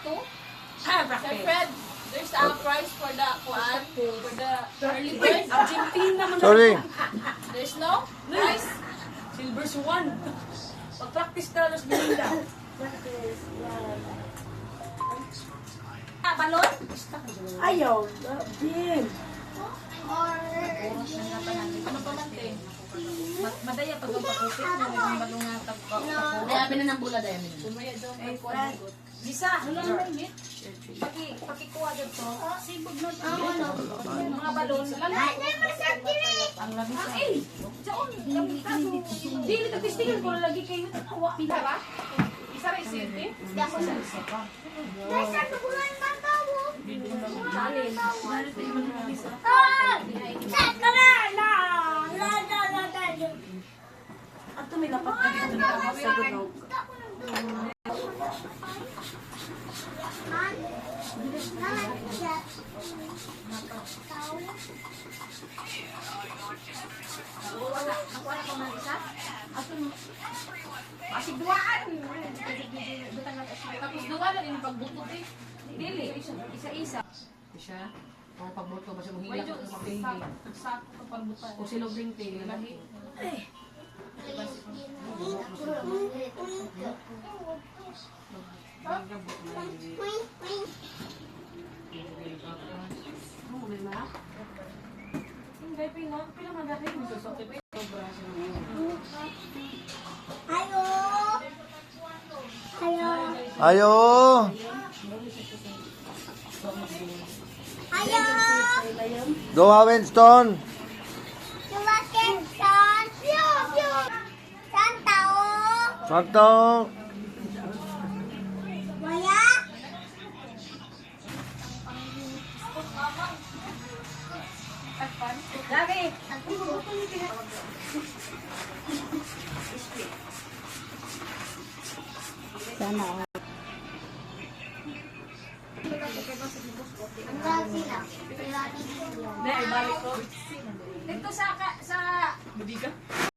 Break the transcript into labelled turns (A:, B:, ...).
A: too.
B: Sir
A: Bracket.
B: Fred, there's a prize for the early bird.
A: Argentina man.
C: Sorry.
B: There's no prize.
A: Silver Swan. Pag-practice ka lang sa Belinda.
B: Balon?
A: Ayaw. Jim.
B: Ano pa man te?
D: Madaya pag ang pagkupit mo, yung balungan tagpa.
B: Dami na ng bula dami.
D: Sumaya daw
B: Ay,
D: may
B: kuwan.
D: kuwan.
B: Gisa.
D: Wala na limit. Pakikuha dyan to. Sibog na.
B: Mga balon.
D: Ang labi sa
A: Dili tagtistigan ko lagi kayo.
B: Pila ba? Isa rin sinte?
D: isa pa.
A: Ato may lapat ka dito na sa gunog.
B: Nakuha ko ng isa? Asig duwaan. Tapos duwaan na yung pagbutot eh. Dili, isa-isa.
D: Siya. Ang pagbuto ba siya
B: Wait,
D: mahilak
B: yung
D: ng mapili.
B: sakto sa pagbutan.
D: O silog ring tail.
B: Lahi. Hindi, pila magari mo susok.
C: Ayo. Go Winston. Santo.
B: Lagi. Dito sa